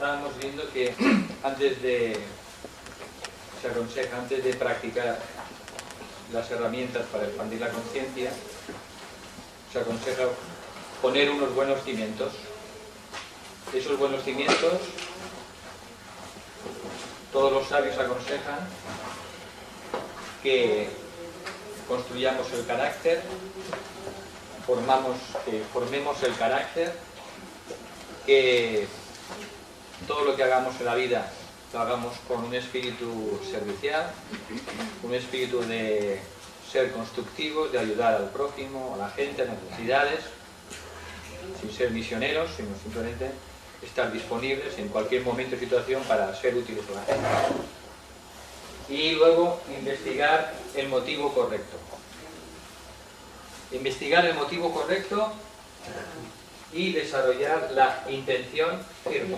estábamos viendo que se aconseja, antes de practicar las herramientas para expandir la conciencia, se aconseja poner unos buenos cimientos. Esos buenos cimientos, todos los sabios aconsejan que construyamos el carácter, formemos el carácter, que todo lo que hagamos en la vida lo hagamos con un espíritu servicial, un espíritu de ser constructivos, de ayudar al prójimo, a la gente, a las necesidades, sin ser misioneros, sino simplemente estar disponibles en cualquier momento y situación para ser útiles a la gente. Y luego investigar el motivo correcto. Investigar el motivo correcto y desarrollar la intención firme.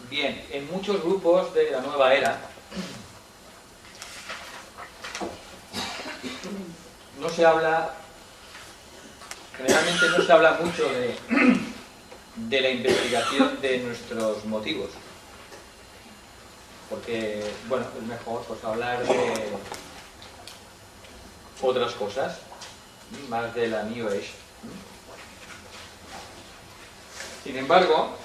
Bien, en muchos grupos de la nueva era no se habla, generalmente no se habla mucho de la investigación de nuestros motivos, porque, bueno, es mejor pues hablar de otras cosas, más de la New Age. Sin embargo,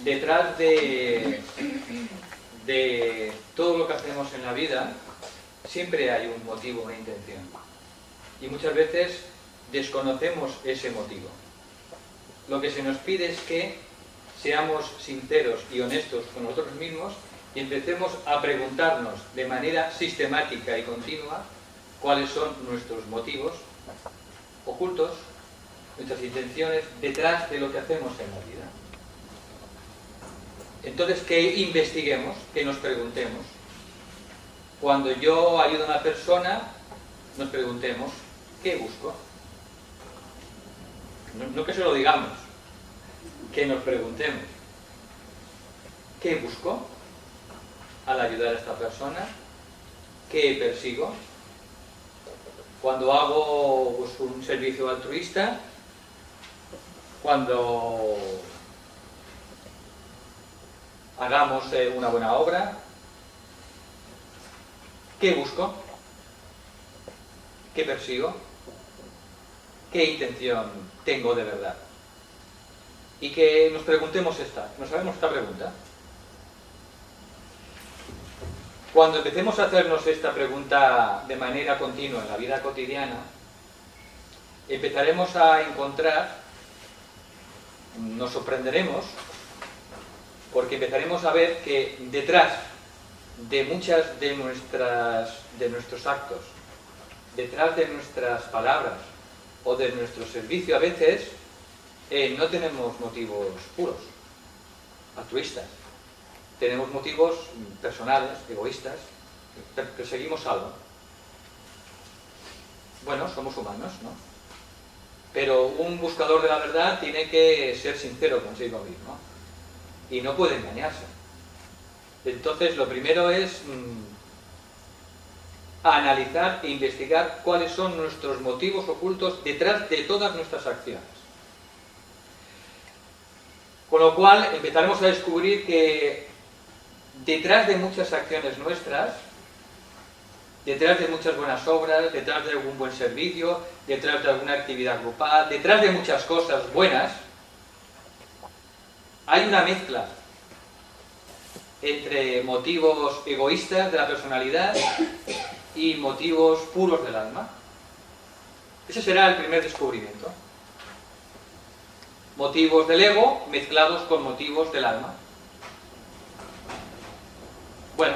detrás de todo lo que hacemos en la vida, siempre hay un motivo, una intención. Y muchas veces desconocemos ese motivo. Lo que se nos pide es que seamos sinceros y honestos con nosotros mismos y empecemos a preguntarnos de manera sistemática y continua cuáles son nuestros motivos ocultos, nuestras intenciones detrás de lo que hacemos en la vida. Entonces, que investiguemos, que nos preguntemos. Cuando yo ayudo a una persona, nos preguntemos, ¿qué busco? No que se lo digamos, que nos preguntemos, ¿qué busco al ayudar a esta persona? ¿Qué persigo? Cuando hago pues, un servicio altruista, cuando hagamos una buena obra, ¿qué busco? ¿Qué persigo? ¿Qué intención tengo de verdad? Y que nos preguntemos nos hagamos esta pregunta. Cuando empecemos a hacernos esta pregunta de manera continua en la vida cotidiana, empezaremos a encontrar, nos sorprenderemos, porque empezaremos a ver que detrás de muchas de nuestros actos, detrás de nuestras palabras o de nuestro servicio a veces, no tenemos motivos puros, altruistas. Tenemos motivos personales, egoístas, perseguimos algo. Bueno, somos humanos, ¿no? Pero un buscador de la verdad tiene que ser sincero consigo mismo y no puede engañarse. Entonces, lo primero es analizar e investigar cuáles son nuestros motivos ocultos detrás de todas nuestras acciones. Con lo cual, empezaremos a descubrir que detrás de muchas acciones nuestras, detrás de muchas buenas obras, detrás de algún buen servicio, detrás de alguna actividad grupal, detrás de muchas cosas buenas, hay una mezcla entre motivos egoístas de la personalidad y motivos puros del alma. Ese será el primer descubrimiento. Motivos del ego mezclados con motivos del alma. Bueno,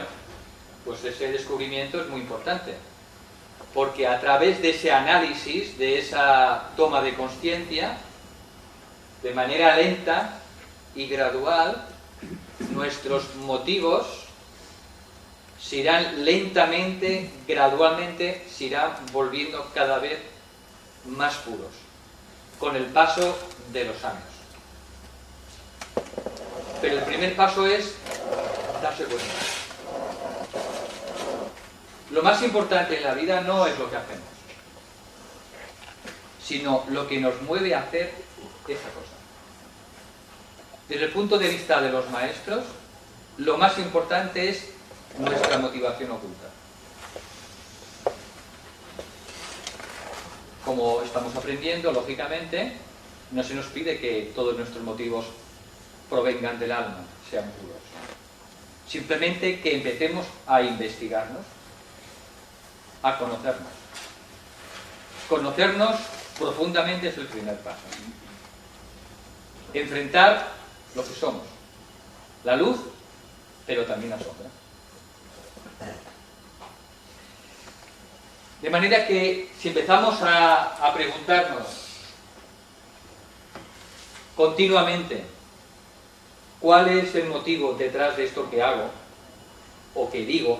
pues ese descubrimiento es muy importante, porque a través de ese análisis, de esa toma de conciencia, de manera lenta y gradual, nuestros motivos se irán lentamente, gradualmente, se irán volviendo cada vez más puros, con el paso de los años. Pero el primer paso es darse cuenta. Lo más importante en la vida no es lo que hacemos, sino lo que nos mueve a hacer esa cosa. Desde el punto de vista de los maestros, lo más importante es nuestra motivación oculta. Como estamos aprendiendo, lógicamente, no se nos pide que todos nuestros motivos provengan del alma, sean puros. Simplemente que empecemos a investigarnos, a conocernos. Conocernos profundamente es el primer paso. Enfrentar lo que somos. La luz, pero también la sombra. De manera que si empezamos a preguntarnos continuamente cuál es el motivo detrás de esto que hago o que digo,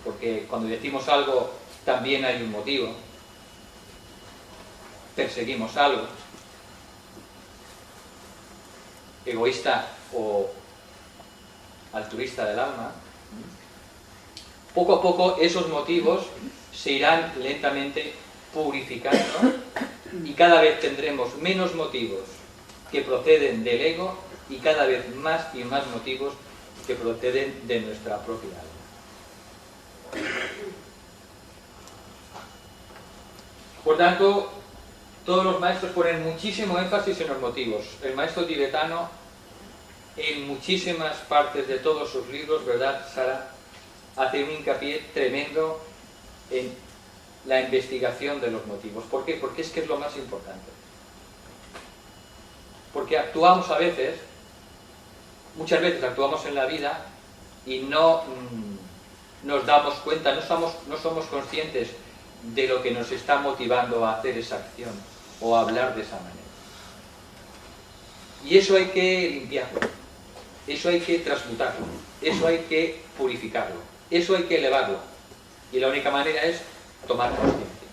porque cuando decimos algo también hay un motivo, perseguimos algo, egoísta o altruista del alma, poco a poco esos motivos se irán lentamente purificando y cada vez tendremos menos motivos que proceden del ego y cada vez más y más motivos que proceden de nuestra propia alma. Por tanto, todos los maestros ponen muchísimo énfasis en los motivos. El maestro tibetano, en muchísimas partes de todos sus libros, ¿verdad, Sara?, hace un hincapié tremendo en la investigación de los motivos. ¿Por qué? Porque es que es lo más importante. Porque actuamos a veces, muchas veces actuamos en la vida y no nos damos cuenta, no somos conscientes de lo que nos está motivando a hacer esa acción o a hablar de esa manera. Y eso hay que limpiarlo, eso hay que transmutarlo, eso hay que purificarlo, eso hay que elevarlo. Y la única manera es tomar conciencia.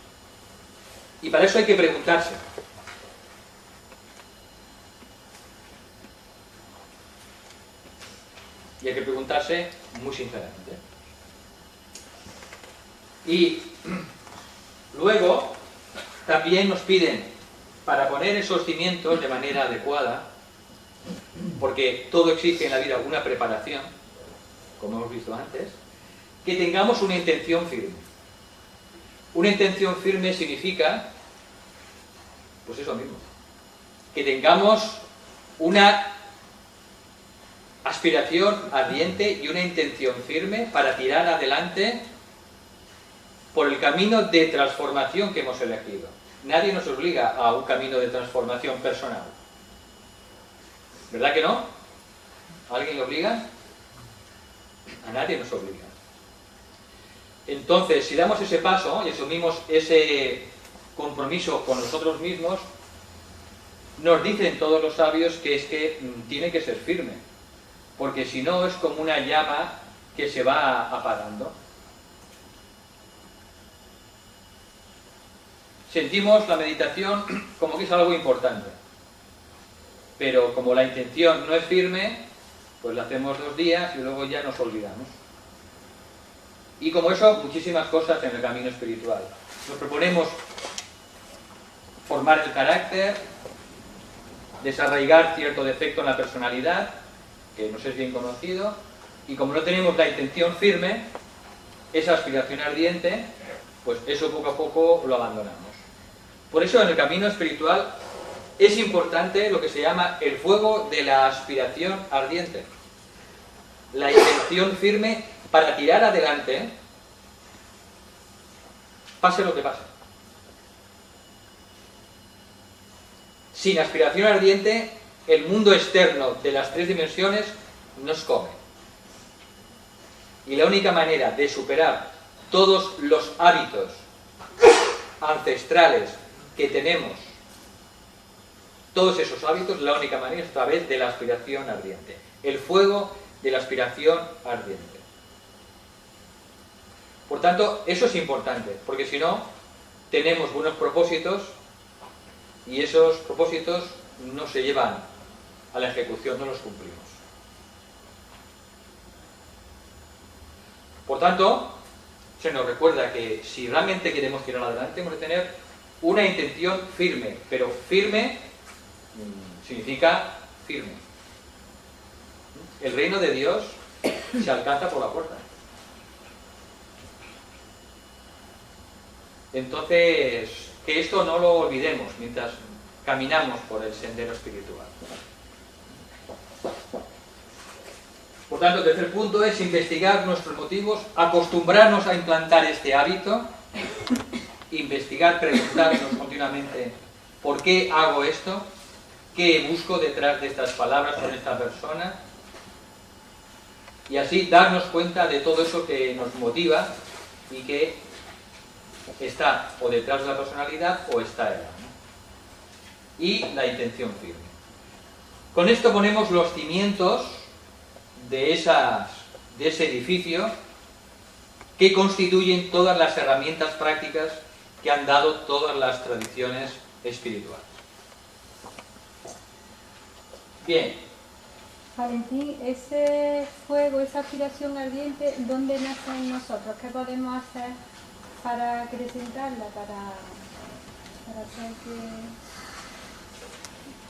Y para eso hay que preguntarse. Y hay que preguntarse muy sinceramente. Y luego también nos piden, para poner esos cimientos de manera adecuada, porque todo exige en la vida una preparación, como hemos visto antes, que tengamos una intención firme. Una intención firme significa, pues eso mismo, que tengamos una aspiración ardiente y una intención firme para tirar adelante por el camino de transformación que hemos elegido. Nadie nos obliga a un camino de transformación personal. ¿Verdad que no? ¿Alguien le obliga? A nadie nos obliga. Entonces, si damos ese paso y asumimos ese compromiso con nosotros mismos, nos dicen todos los sabios que es que tiene que ser firme, porque si no es como una llama que se va apagando. Sentimos la meditación como que es algo importante, pero como la intención no es firme, pues la hacemos 2 días y luego ya nos olvidamos. Y como eso, muchísimas cosas en el camino espiritual. Nos proponemos formar el carácter, desarraigar cierto defecto en la personalidad, que nos es bien conocido, y como no tenemos la intención firme, esa aspiración ardiente, pues eso poco a poco lo abandonamos. Por eso en el camino espiritual es importante lo que se llama el fuego de la aspiración ardiente. La intención firme para tirar adelante, pase lo que pase. Sin aspiración ardiente, el mundo externo de las 3 dimensiones nos come. Y la única manera de superar todos los hábitos ancestrales que tenemos, todos esos hábitos, la única manera es a través de la aspiración ardiente. El fuego de la aspiración ardiente. Por tanto, eso es importante, porque si no, tenemos buenos propósitos y esos propósitos no se llevan a la ejecución, no los cumplimos. tanto, se nos recuerda que si realmente queremos tirar adelante, hemos de tener una intención firme, pero firme significa firme. El reino de Dios se alcanza por la puerta. Entonces, que esto no lo olvidemos mientras caminamos por el sendero espiritual. Por tanto, el tercer punto es investigar nuestros motivos, acostumbrarnos a implantar este hábito, investigar, preguntarnos continuamente ¿por qué hago esto? ¿Qué busco detrás de estas palabras con esta persona? Y así darnos cuenta de todo eso que nos motiva y que está o detrás de la personalidad o está en la, ¿no? Y la intención firme. Con esto ponemos los cimientos de ese edificio que constituyen todas las herramientas prácticas que han dado todas las tradiciones espirituales. Bien. Valentín, ese fuego, esa aspiración ardiente, ¿dónde nace en nosotros? ¿Qué podemos hacer para acrecentarla, para hacer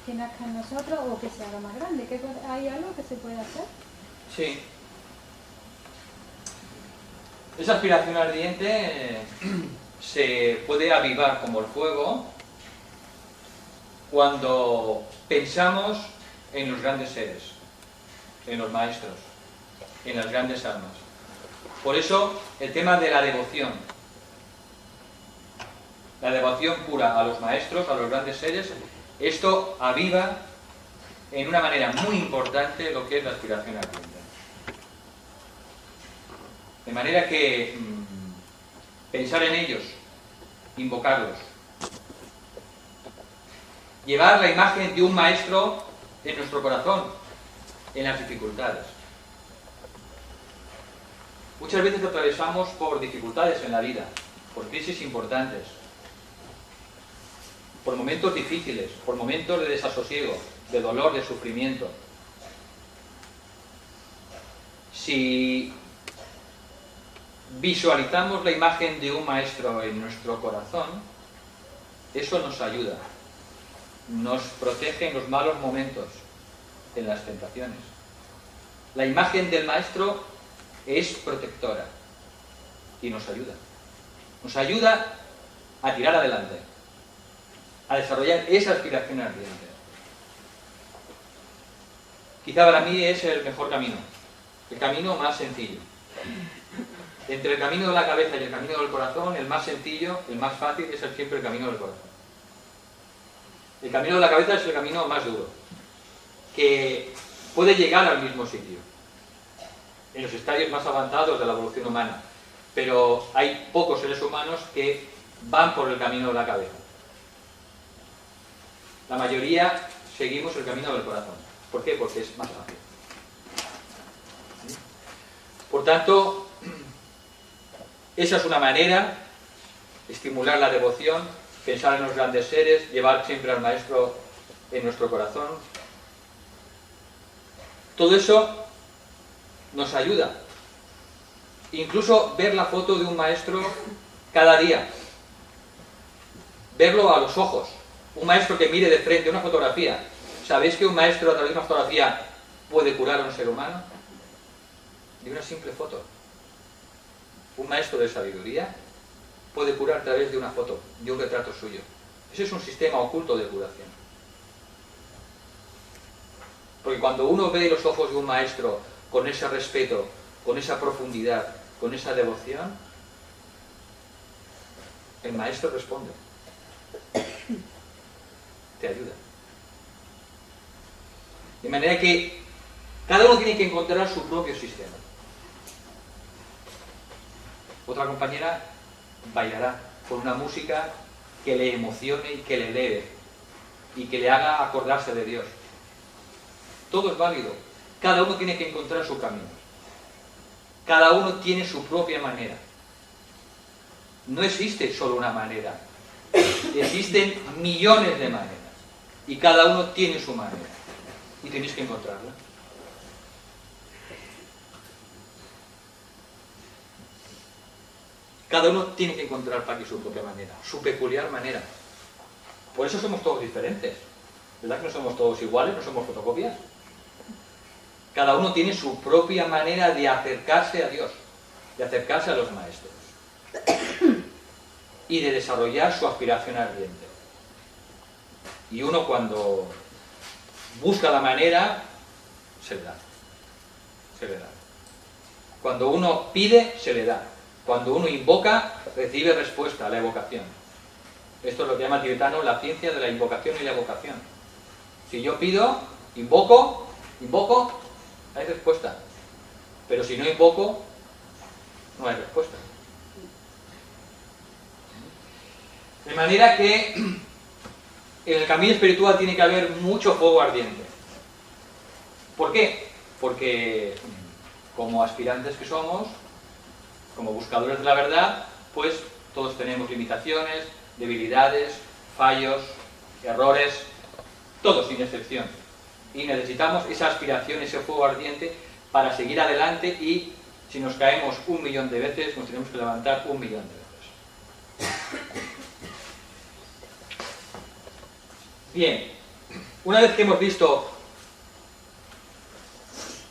que nazca en nosotros o que se haga más grande? ¿Hay algo que se puede hacer? Sí. Esa aspiración ardiente se puede avivar como el fuego cuando pensamos en los grandes seres, en los maestros, en las grandes almas. Por eso el tema de la devoción pura a los maestros, a los grandes seres, esto aviva en una manera muy importante lo que es la aspiración ardiente. De manera que pensar en ellos, invocarlos, llevar la imagen de un maestro en nuestro corazón, en las dificultades. Muchas veces atravesamos por dificultades en la vida, por crisis importantes, por momentos difíciles, por momentos de desasosiego, de dolor, de sufrimiento. Si visualizamos la imagen de un maestro en nuestro corazón, eso nos ayuda, nos protege en los malos momentos, en las tentaciones. La imagen del maestro es protectora y nos ayuda. Nos ayuda a tirar adelante, a desarrollar esa aspiración ardiente. Quizá para mí es el mejor camino, el camino más sencillo. Entre el camino de la cabeza y el camino del corazón, el más sencillo, el más fácil, es siempre el camino del corazón. El camino de la cabeza es el camino más duro, que puede llegar al mismo sitio, en los estadios más avanzados de la evolución humana, pero hay pocos seres humanos que van por el camino de la cabeza. La mayoría seguimos el camino del corazón. ¿Por qué? Porque es más fácil. Por tanto, esa es una manera de estimular la devoción, pensar en los grandes seres, llevar siempre al maestro en nuestro corazón. Todo eso nos ayuda. Incluso ver la foto de un maestro cada día. Verlo a los ojos. Un maestro que mire de frente una fotografía. ¿Sabéis que un maestro a través de una fotografía puede curar a un ser humano? De una simple foto. Un maestro de sabiduría puede curar a través de una foto, de un retrato suyo. Ese es un sistema oculto de curación. Porque cuando uno ve los ojos de un maestro con ese respeto, con esa profundidad, con esa devoción, el maestro responde. Te ayuda. De manera que cada uno tiene que encontrar su propio sistema. Otra compañera bailará con una música que le emocione y que le eleve y que le haga acordarse de Dios. Todo es válido. Cada uno tiene que encontrar su camino. Cada uno tiene su propia manera. No existe solo una manera. Existen millones de maneras. Y cada uno tiene su manera. Y tienes que encontrarla. Cada uno tiene que encontrar para aquí su propia manera, su peculiar manera. Por eso somos todos diferentes. ¿Verdad que no somos todos iguales, no somos fotocopias? Cada uno tiene su propia manera de acercarse a Dios, de acercarse a los maestros y de desarrollar su aspiración ardiente. Y uno cuando busca la manera, se le da. Se le da. Cuando uno pide, se le da. Cuando uno invoca, recibe respuesta a la evocación. Esto es lo que llama el tibetano la ciencia de la invocación y la evocación. Si yo pido, invoco, hay respuesta. Pero si no invoco, no hay respuesta. De manera que en el camino espiritual tiene que haber mucho fuego ardiente. ¿Por qué? Porque como aspirantes que somos, como buscadores de la verdad, pues todos tenemos limitaciones, debilidades, fallos, errores, todos sin excepción. Y necesitamos esa aspiración, ese fuego ardiente para seguir adelante y si nos caemos 1.000.000 de veces, nos tenemos que levantar 1.000.000 de veces. Bien, una vez que hemos visto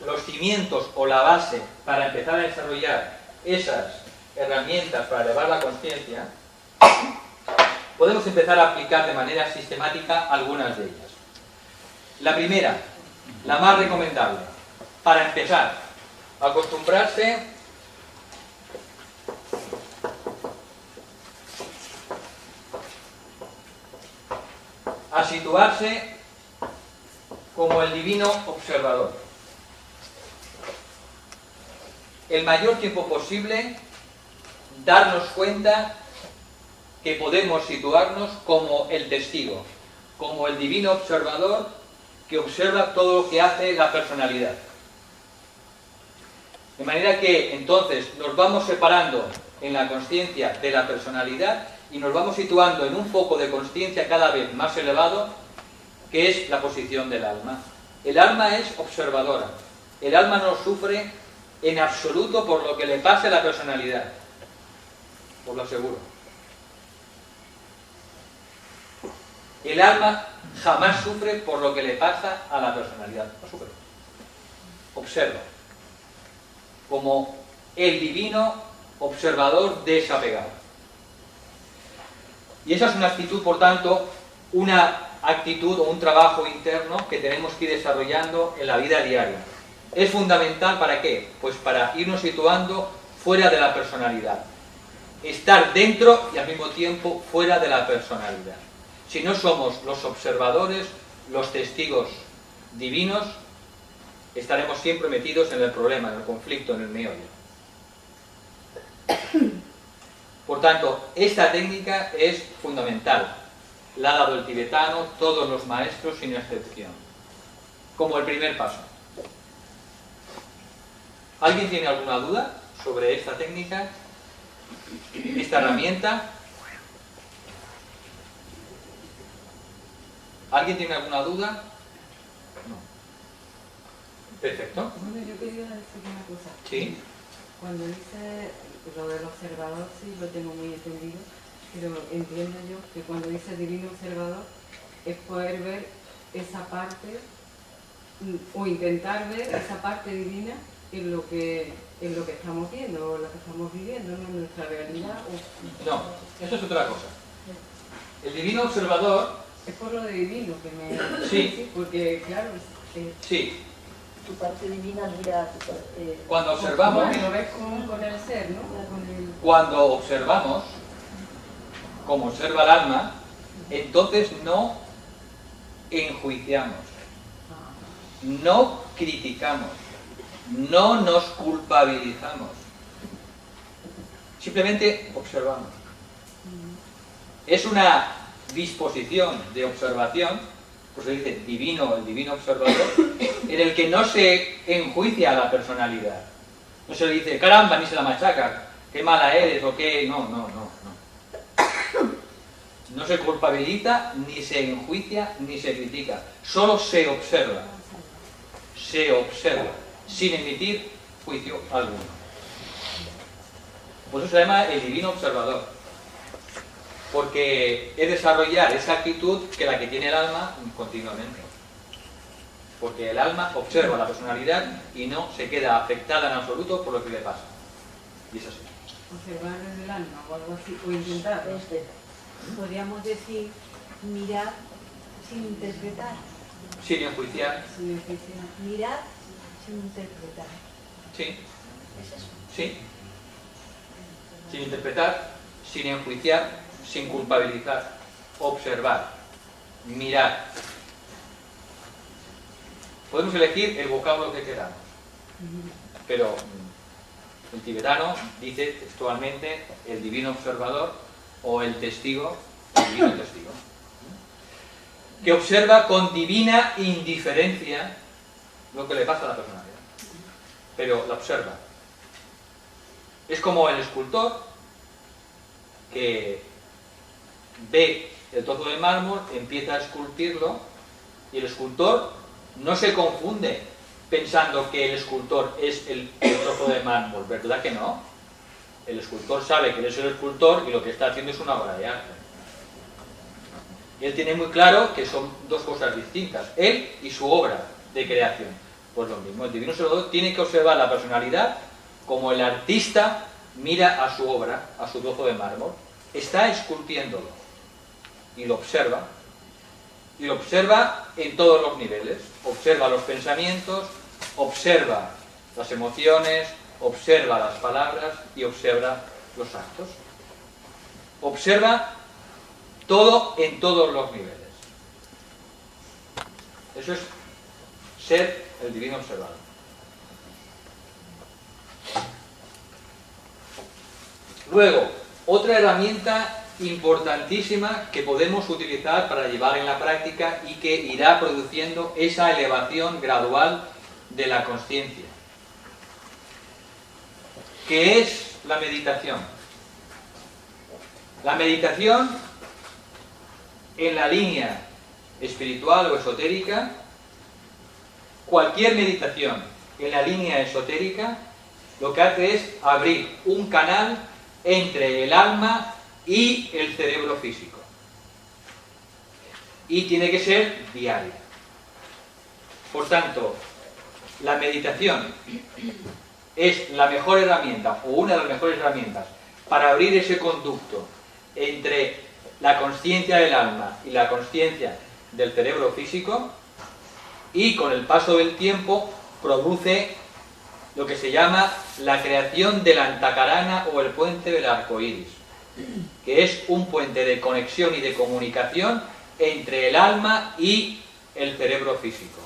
los cimientos o la base para empezar a desarrollar esas herramientas para elevar la conciencia, podemos empezar a aplicar de manera sistemática algunas de ellas. La primera, la más recomendable, para empezar, acostumbrarse a situarse como el divino observador. El mayor tiempo posible, darnos cuenta que podemos situarnos como el testigo, como el divino observador que observa todo lo que hace la personalidad. De manera que entonces nos vamos separando en la consciencia de la personalidad y nos vamos situando en un foco de consciencia cada vez más elevado, que es la posición del alma. El alma es observadora. El alma no sufre en absoluto por lo que le pase a la personalidad. Os lo aseguro. El alma jamás sufre por lo que le pasa a la personalidad. No sufre. Observa. Como el divino observador desapegado. Y esa es una actitud, por tanto, una actitud o un trabajo interno que tenemos que ir desarrollando en la vida diaria. ¿Es fundamental para qué? Pues para irnos situando fuera de la personalidad. Estar dentro y al mismo tiempo fuera de la personalidad. Si no somos los observadores, los testigos divinos, estaremos siempre metidos en el problema, en el conflicto, en el meollo. Por tanto, esta técnica es fundamental. La ha dado el tibetano, todos los maestros sin excepción. Como el primer paso. ¿Alguien tiene alguna duda sobre esta técnica? ¿Esta herramienta? ¿Alguien tiene alguna duda? No. Perfecto. Bueno, yo quería decir una cosa. Sí. Cuando dice lo del observador, sí lo tengo muy entendido, pero entiendo yo que cuando dice divino observador es poder ver esa parte o intentar ver esa parte divina en lo que estamos viendo o lo que estamos viviendo, ¿no? En nuestra realidad. No, eso es otra cosa. El divino observador... Es por lo de divino que me... Sí. Porque, claro... Sí. Tu parte divina mira tu parte... Cuando observamos... Bueno, lo ves con el ser, ¿no? Cuando observamos, como observa el alma, entonces no enjuiciamos, no criticamos, no nos culpabilizamos. Simplemente observamos. Es una disposición de observación, pues se dice divino, el divino observador, en el que no se enjuicia a la personalidad. No se le dice, caramba, ni se la machaca, qué mala eres o qué... No. No se culpabiliza, ni se enjuicia, ni se critica. Solo se observa. Se observa, sin emitir juicio alguno. Por eso se llama el divino observador. Porque es desarrollar esa actitud que la que tiene el alma continuamente. Porque el alma observa la personalidad y no se queda afectada en absoluto por lo que le pasa. Y es así. Observar desde el alma o algo así, o intentar. Podríamos decir, mirar sin interpretar. Sin enjuiciar. Sin difícil. Mirar sin interpretar. Sí. ¿Es eso? Sí. Sin interpretar, sin enjuiciar, sin culpabilizar. Observar. Mirar. Podemos elegir el vocablo que queramos. Pero el tibetano dice textualmente el divino observador o el testigo, el divino testigo, que observa con divina indiferencia lo que le pasa a la personalidad, pero la observa. Es como el escultor que ve el trozo de mármol, empieza a esculpirlo y el escultor no se confunde pensando que el escultor es el trozo de mármol, ¿verdad que no? El escultor sabe que él es el escultor y lo que está haciendo es una obra de arte. Y él tiene muy claro que son dos cosas distintas, él y su obra de creación. Pues lo mismo, el divino observador tiene que observar la personalidad como el artista mira a su obra, a su trozo de mármol, está esculpiéndolo y lo observa. Y lo observa en todos los niveles. Observa los pensamientos, observa las emociones, observa las palabras y observa los actos. Observa todo en todos los niveles. Eso es ser el divino observador. Luego, otra herramienta importantísima que podemos utilizar para llevar en la práctica y que irá produciendo esa elevación gradual de la consciencia, que es la meditación. La meditación en la línea espiritual o esotérica, cualquier meditación en la línea esotérica, lo que hace es abrir un canal entre el alma y el cerebro físico. Y tiene que ser diaria. Por tanto, la meditación es la mejor herramienta, o una de las mejores herramientas, para abrir ese conducto entre la consciencia del alma y la consciencia del cerebro físico, y con el paso del tiempo produce lo que se llama la creación del antakarana o el puente del arco iris, que es un puente de conexión y de comunicación entre el alma y el cerebro físico.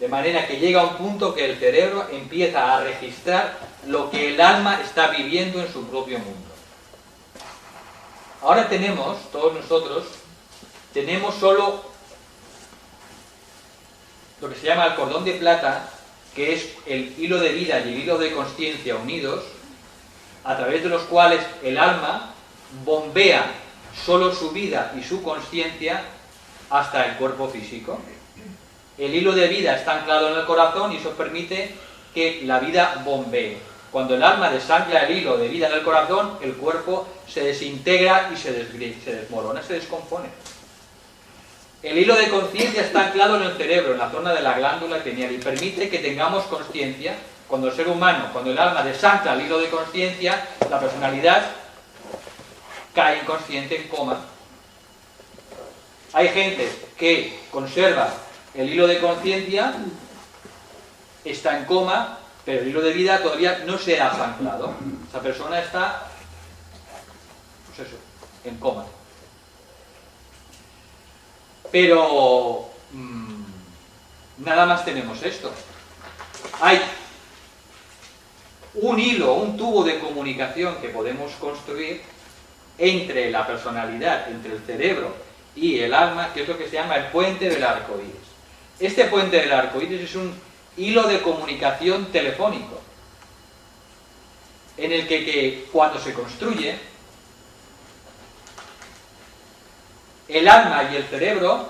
De manera que llega un punto que el cerebro empieza a registrar lo que el alma está viviendo en su propio mundo. Ahora tenemos, todos nosotros, tenemos solo lo que se llama el cordón de plata, que es el hilo de vida y el hilo de consciencia unidos, a través de los cuales el alma bombea solo su vida y su consciencia hasta el cuerpo físico. El hilo de vida está anclado en el corazón y eso permite que la vida bombee. Cuando el alma desancla el hilo de vida en el corazón, el cuerpo se desintegra y se desmorona, se descompone. El hilo de conciencia está anclado en el cerebro, en la zona de la glándula pineal, y permite que tengamos consciencia. Cuando el ser humano, cuando el alma desancla el hilo de conciencia, la personalidad cae inconsciente, en coma. Hay gente que conserva el hilo de conciencia, está en coma, pero el hilo de vida todavía no se ha anclado. Esa persona está, pues eso, en coma. Pero nada más tenemos esto. Hay un hilo, un tubo de comunicación que podemos construir entre la personalidad, entre el cerebro y el alma, que es lo que se llama el puente del arco iris. Este puente del arco iris es un hilo de comunicación telefónico, en el que cuando se construye, el alma y el cerebro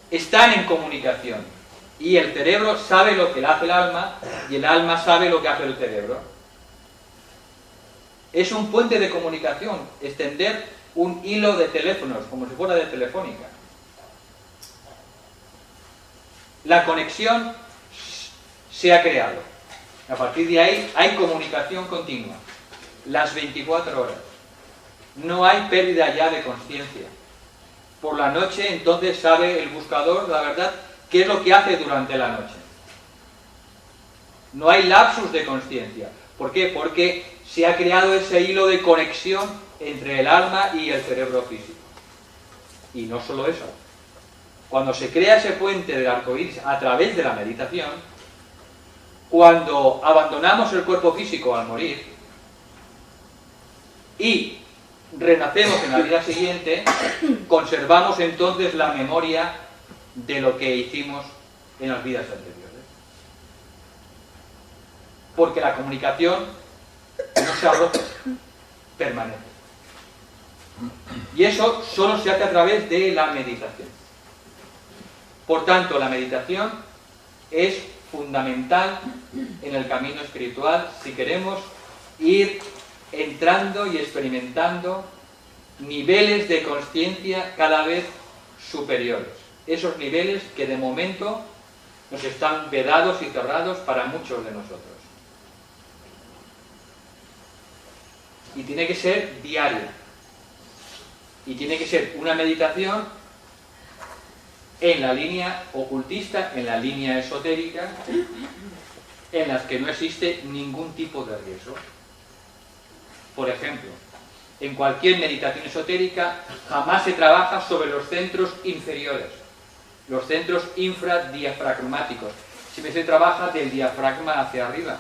están en comunicación, y el cerebro sabe lo que hace el alma y el alma sabe lo que hace el cerebro. Es un puente de comunicación, extender un hilo de teléfonos, como si fuera de Telefónica. La conexión se ha creado. A partir de ahí hay comunicación continua, las 24 horas. No hay pérdida ya de conciencia. Por la noche, entonces, sabe el buscador, la verdad, qué es lo que hace durante la noche. No hay lapsus de conciencia. ¿Por qué? Porque se ha creado ese hilo de conexión entre el alma y el cerebro físico. Y no solo eso. Cuando se crea ese puente del arco iris a través de la meditación, cuando abandonamos el cuerpo físico al morir y renacemos en la vida siguiente, conservamos entonces la memoria de lo que hicimos en las vidas anteriores. Porque la comunicación no se arroja, permanece. Y eso solo se hace a través de la meditación. Por tanto, la meditación es fundamental en el camino espiritual si queremos ir entrando y experimentando niveles de conciencia cada vez superiores. Esos niveles que de momento nos están vedados y cerrados para muchos de nosotros. Y tiene que ser diaria. Y tiene que ser una meditación en la línea ocultista, en la línea esotérica, en las que no existe ningún tipo de riesgo. Por ejemplo, en cualquier meditación esotérica jamás se trabaja sobre los centros inferiores, los centros infradiafragmáticos. Siempre se trabaja del diafragma hacia arriba,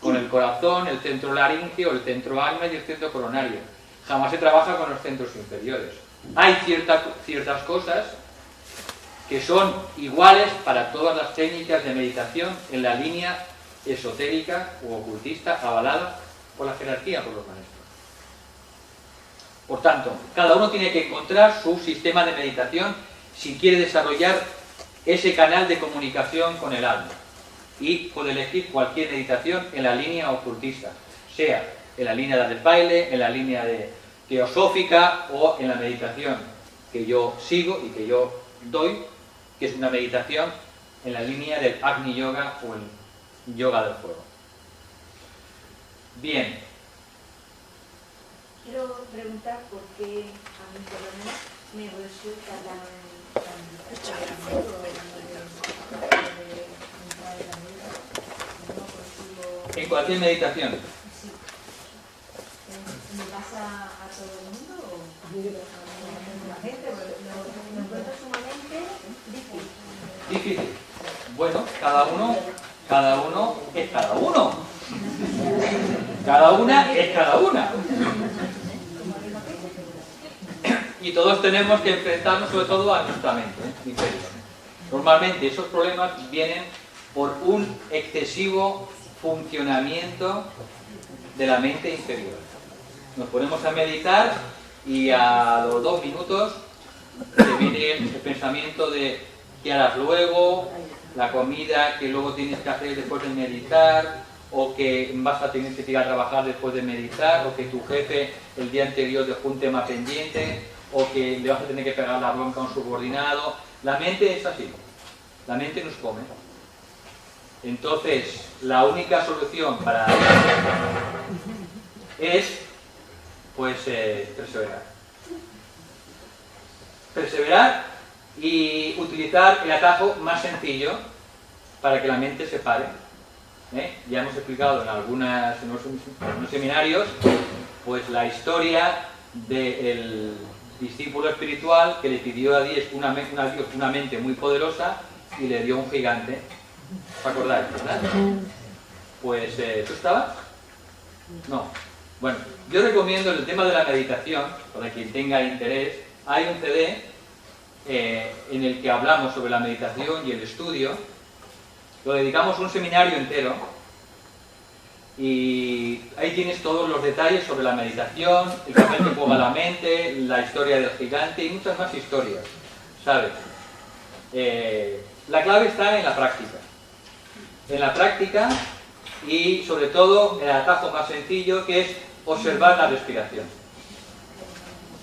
con el corazón, el centro laríngeo, el centro alma y el centro coronario. Jamás se trabaja con los centros inferiores. Hay ciertas cosas que son iguales para todas las técnicas de meditación en la línea esotérica u ocultista avalada por la jerarquía, por los maestros. Por tanto, cada uno tiene que encontrar su sistema de meditación si quiere desarrollar ese canal de comunicación con el alma. Y puede elegir cualquier meditación en la línea ocultista, sea en la línea del baile, en la línea de teosófica o en la meditación que yo sigo y que yo doy, que es una meditación en la línea del Agni Yoga o el Yoga del Fuego. Bien. Quiero preguntar por qué a mí por lo menos me resulta En cualquier meditación. Sí. ¿Me pasa a todo el mundo o a la gente? ¿Me encuentro sumamente difícil? Difícil. Bueno, cada uno es cada uno. Cada una es cada una. Y todos tenemos que enfrentarnos sobre todo a nuestra mente inferior. Normalmente esos problemas vienen por un excesivo funcionamiento de la mente inferior. Nos ponemos a meditar y a los 2 minutos te viene el pensamiento de qué harás luego, la comida que luego tienes que hacer después de meditar, o que vas a tener que ir a trabajar después de meditar, o que tu jefe el día anterior dejó un tema pendiente, o que le vas a tener que pegar la bronca a un subordinado. La mente es así, la mente nos come. Entonces, la única solución para es, pues, perseverar. Perseverar y utilizar el atajo más sencillo para que la mente se pare. Ya hemos explicado en unos seminarios, pues, la historia del discípulo espiritual que le pidió a Dios una mente muy poderosa y le dio un gigante. ¿Os acordáis, verdad? Pues, ¿tú estabas? No. Bueno, yo recomiendo el tema de la meditación, para quien tenga interés. Hay un CD en el que hablamos sobre la meditación y el estudio. Lo dedicamos un seminario entero. Y ahí tienes todos los detalles sobre la meditación, el papel que juega la mente, la historia del gigante y muchas más historias, ¿sabes? La clave está en la práctica. En la práctica y sobre todo en el atajo más sencillo, que es observar la respiración.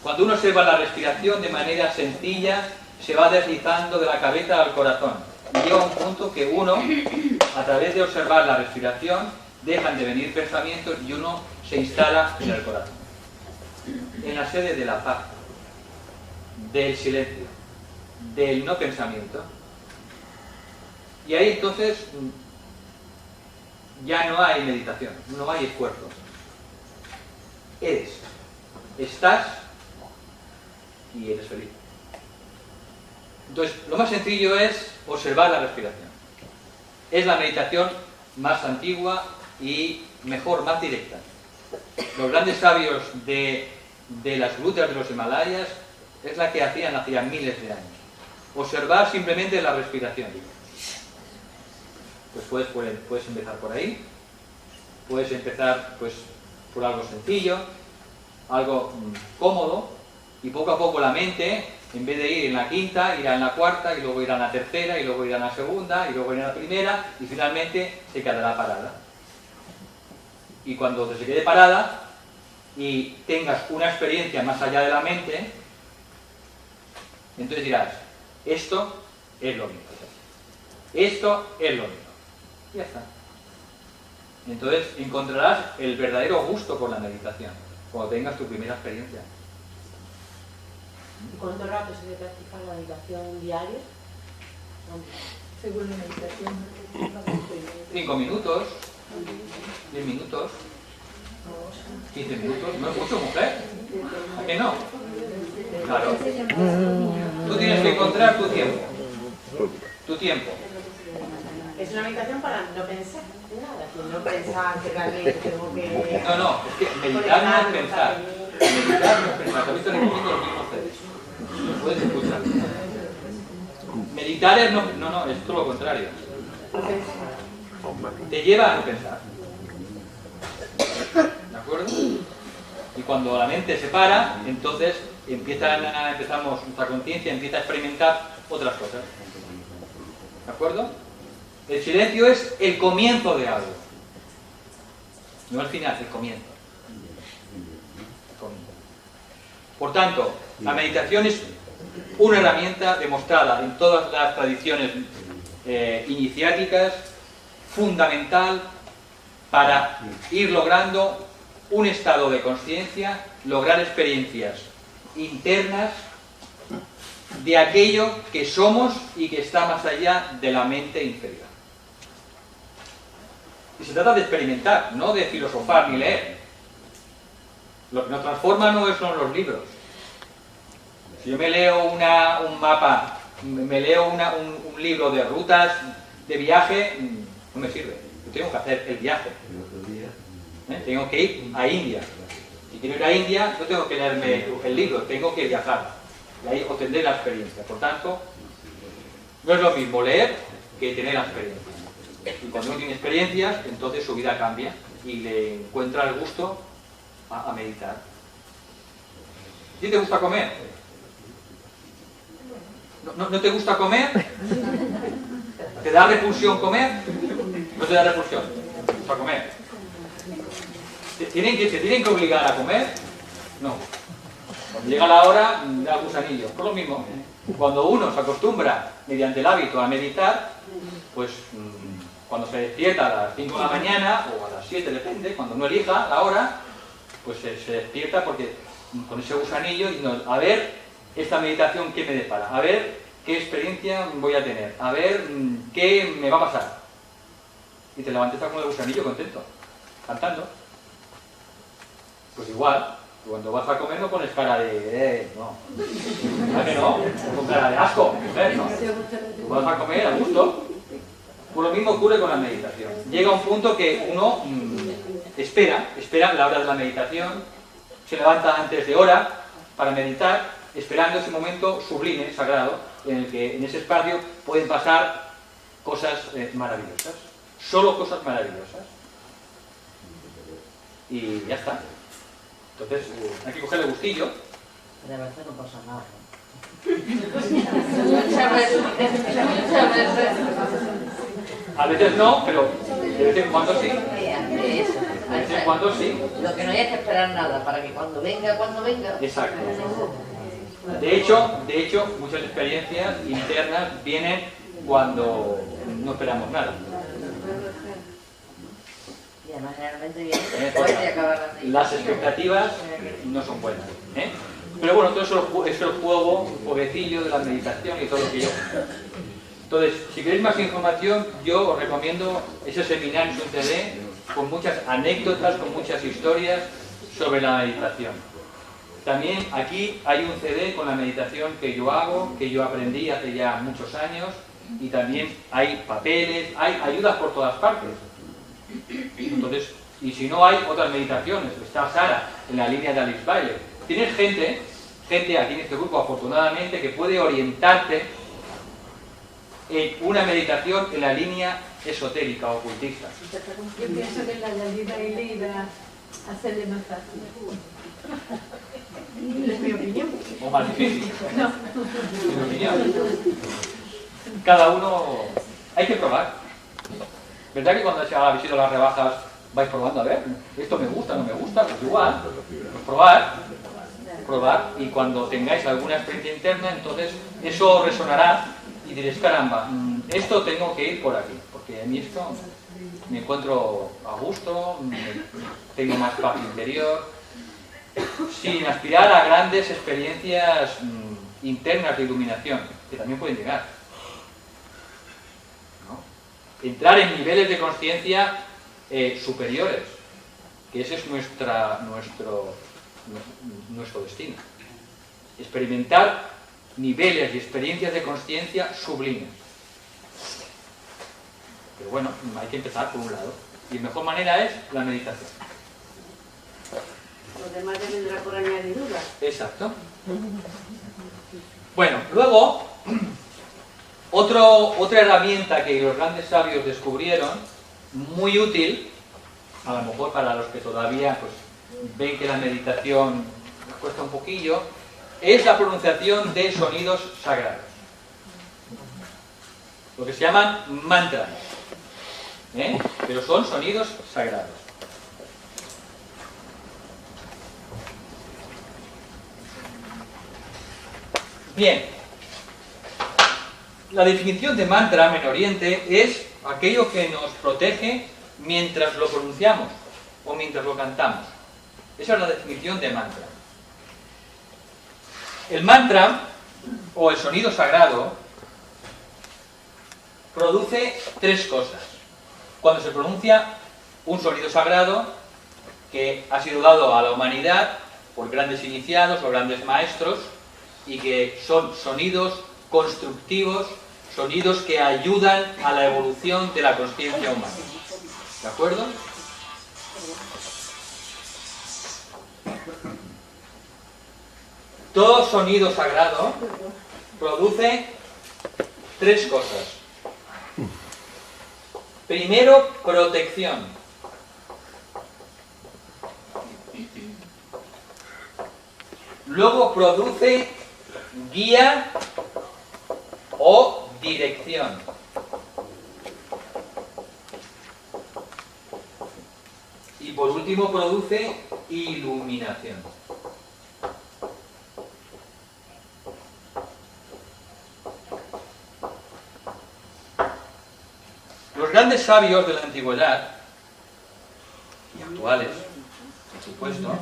Cuando uno observa la respiración de manera sencilla, se va deslizando de la cabeza al corazón. Y llega un punto que uno, a través de observar la respiración, dejan de venir pensamientos y uno se instala en el corazón. En la sede de la paz, del silencio, del no pensamiento. Y ahí entonces ya no hay meditación, no hay esfuerzo. Eres, estás y eres feliz. Entonces, lo más sencillo es observar la respiración. Es la meditación más antigua y mejor, más directa. Los grandes sabios de las grutas de los Himalayas es la que hacían miles de años. Observar simplemente la respiración. Pues puedes empezar por ahí. Puedes empezar pues por algo sencillo, algo cómodo, y poco a poco la mente, en vez de ir en la quinta, irá en la cuarta, y luego irá en la tercera, y luego irá en la segunda, y luego irá en la primera, y finalmente se quedará parada. Y cuando se quede parada y tengas una experiencia más allá de la mente, entonces dirás, esto es lo mío. Esto es lo mío. Y ya está. Entonces encontrarás el verdadero gusto por la meditación, cuando tengas tu primera experiencia. ¿Cuánto rato se debe practicar la meditación diaria? Según la meditación. 5 minutos, 10 minutos, 15 minutos. ¿No es mucho, mujer? ¿A qué no? Claro. Tú tienes que encontrar tu tiempo. Tu tiempo. Es una meditación para no pensar nada, no pensar que realmente tengo que... No, es que meditar no es pensar. Meditar no es pensar. También te recomiendo los mismos CDs. Lo puedes escuchar. Meditar es no, es todo lo contrario. Te lleva a no pensar. ¿De acuerdo? Y cuando la mente se para, entonces empezamos, nuestra conciencia empieza a experimentar otras cosas. ¿De acuerdo? El silencio es el comienzo de algo. No el final, el comienzo. Por tanto, la meditación es una herramienta demostrada en todas las tradiciones iniciáticas, fundamental para ir logrando un estado de conciencia, lograr experiencias internas de aquello que somos y que está más allá de la mente inferior. Y se trata de experimentar, no de filosofar ni leer. Lo que nos transforma no son los libros. Si yo me leo un mapa, me leo un libro de rutas de viaje, no me sirve. Yo tengo que hacer el viaje. Tengo que ir a India. Si quiero ir a India, no tengo que leerme el libro, tengo que viajar. Y ahí obtendré la experiencia. Por tanto, no es lo mismo leer que tener la experiencia. Y cuando uno tiene experiencias, entonces su vida cambia y le encuentra el gusto a meditar. ¿A ti te gusta comer? ¿No te gusta comer? ¿Te da repulsión comer? ¿No te da repulsión? ¿Te gusta comer? ¿Te tienen que obligar a comer? No. Cuando llega la hora, da gusanillo. Por lo mismo, cuando uno se acostumbra mediante el hábito a meditar, pues cuando se despierta a las 5 de la mañana o a las 7, depende, cuando uno elija la hora, pues se despierta porque con ese gusanillo y a ver esta meditación qué me depara, a ver qué experiencia voy a tener, a ver qué me va a pasar. Y te levantas con el gusanillo contento, cantando. Pues igual, cuando vas a comer no pones cara de... no. ¿Verdad que no? Con cara de asco, ¿no? Tú vas a comer a gusto. Pues lo mismo ocurre con la meditación. Llega un punto que uno espera la hora de la meditación, se levanta antes de hora para meditar, esperando ese momento sublime, sagrado, en el que en ese espacio pueden pasar cosas maravillosas. Solo cosas maravillosas. Y ya está. Entonces, hay que cogerle gustillo. De verdad no pasa nada. A veces no, pero de vez en cuando sí. De eso. De vez vez en cuando sí. Lo que no hay es que esperar nada, para que cuando venga. Exacto. De hecho, muchas experiencias internas vienen cuando no esperamos nada. Y además generalmente viene después de acabar Las expectativas no son buenas. Pero bueno, todo eso es el juego, un jueguecillo de la meditación y todo lo que yo... Entonces, si queréis más información, yo os recomiendo ese seminario, es un CD, con muchas anécdotas, con muchas historias sobre la meditación. También aquí hay un CD con la meditación que yo hago, que yo aprendí hace ya muchos años, y también hay papeles, hay ayudas por todas partes. Entonces, y si no hay otras meditaciones, está Sara en la línea de Alice Bailey. Tienes gente aquí en este grupo, afortunadamente, que puede orientarte en una meditación en la línea esotérica, ocultista. Yo pienso que la Dalida y Lida hacerle más fácil. Es mi opinión. O más difícil. No. Mi opinión. Cada uno... Hay que probar. ¿Verdad que cuando se ha visitado las rebajas vais probando a ver? Esto me gusta, no me gusta, pues igual. Pues probar, y cuando tengáis alguna experiencia interna, entonces eso resonará y diréis, caramba, esto tengo que ir por aquí, porque a mí esto me encuentro a gusto, tengo más paz interior, sin aspirar a grandes experiencias internas de iluminación, que también pueden llegar. ¿No? Entrar en niveles de conciencia superiores, que ese es nuestro destino. Experimentar niveles y experiencias de conciencia sublimes. Pero bueno, hay que empezar por un lado. Y la mejor manera es la meditación. Los demás ya vendrá por añadidura. Exacto. Bueno, luego, otra herramienta que los grandes sabios descubrieron, muy útil, a lo mejor para los que todavía pues, ven que la meditación les cuesta un poquillo, es la pronunciación de sonidos sagrados. Lo que se llaman mantras. Pero son sonidos sagrados. Bien. La definición de mantra en Oriente es aquello que nos protege mientras lo pronunciamos o mientras lo cantamos. Esa es la definición de mantra. El mantra, o el sonido sagrado, produce tres cosas. Cuando se pronuncia un sonido sagrado que ha sido dado a la humanidad por grandes iniciados o grandes maestros y que son sonidos constructivos, sonidos que ayudan a la evolución de la conciencia humana. ¿De acuerdo? Todo sonido sagrado produce tres cosas. Primero, protección. Luego produce guía o dirección. Y por último produce iluminación. Los grandes sabios de la antigüedad, y actuales, por supuesto,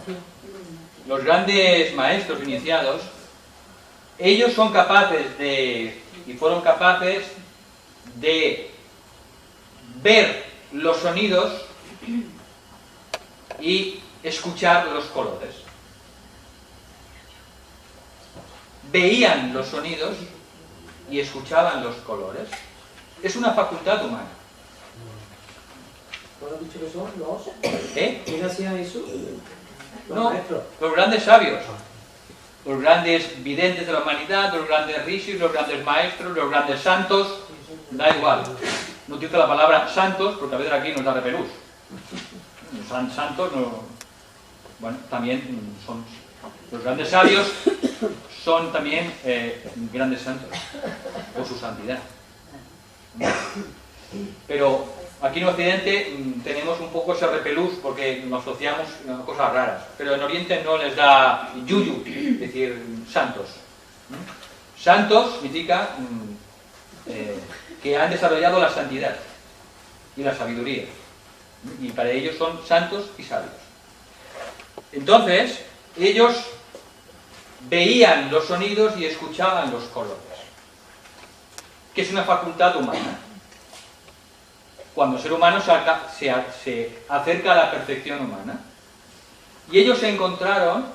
los grandes maestros iniciados, ellos son capaces de, y fueron capaces de ver los sonidos y escuchar los colores. Veían los sonidos y escuchaban los colores. Es una facultad humana. ¿Cuál has dicho que son los? ¿Quién hacía eso? No, los grandes sabios, los grandes videntes de la humanidad, los grandes rishis, los grandes maestros, los grandes santos, da igual. No utilizo la palabra santos porque a veces aquí nos da repelús. Santos no... Bueno, también son... Los grandes sabios son también grandes santos, por su santidad. Pero Aquí en Occidente tenemos un poco ese repelús porque nos asociamos a cosas raras, pero en Oriente no les da yuyu, es decir, santos. Santos significa que han desarrollado la santidad y la sabiduría, y para ellos son santos y sabios. Entonces, ellos veían los sonidos y escuchaban los colores, que es una facultad humana. Cuando el ser humano se acerca a la perfección humana. Y ellos se encontraron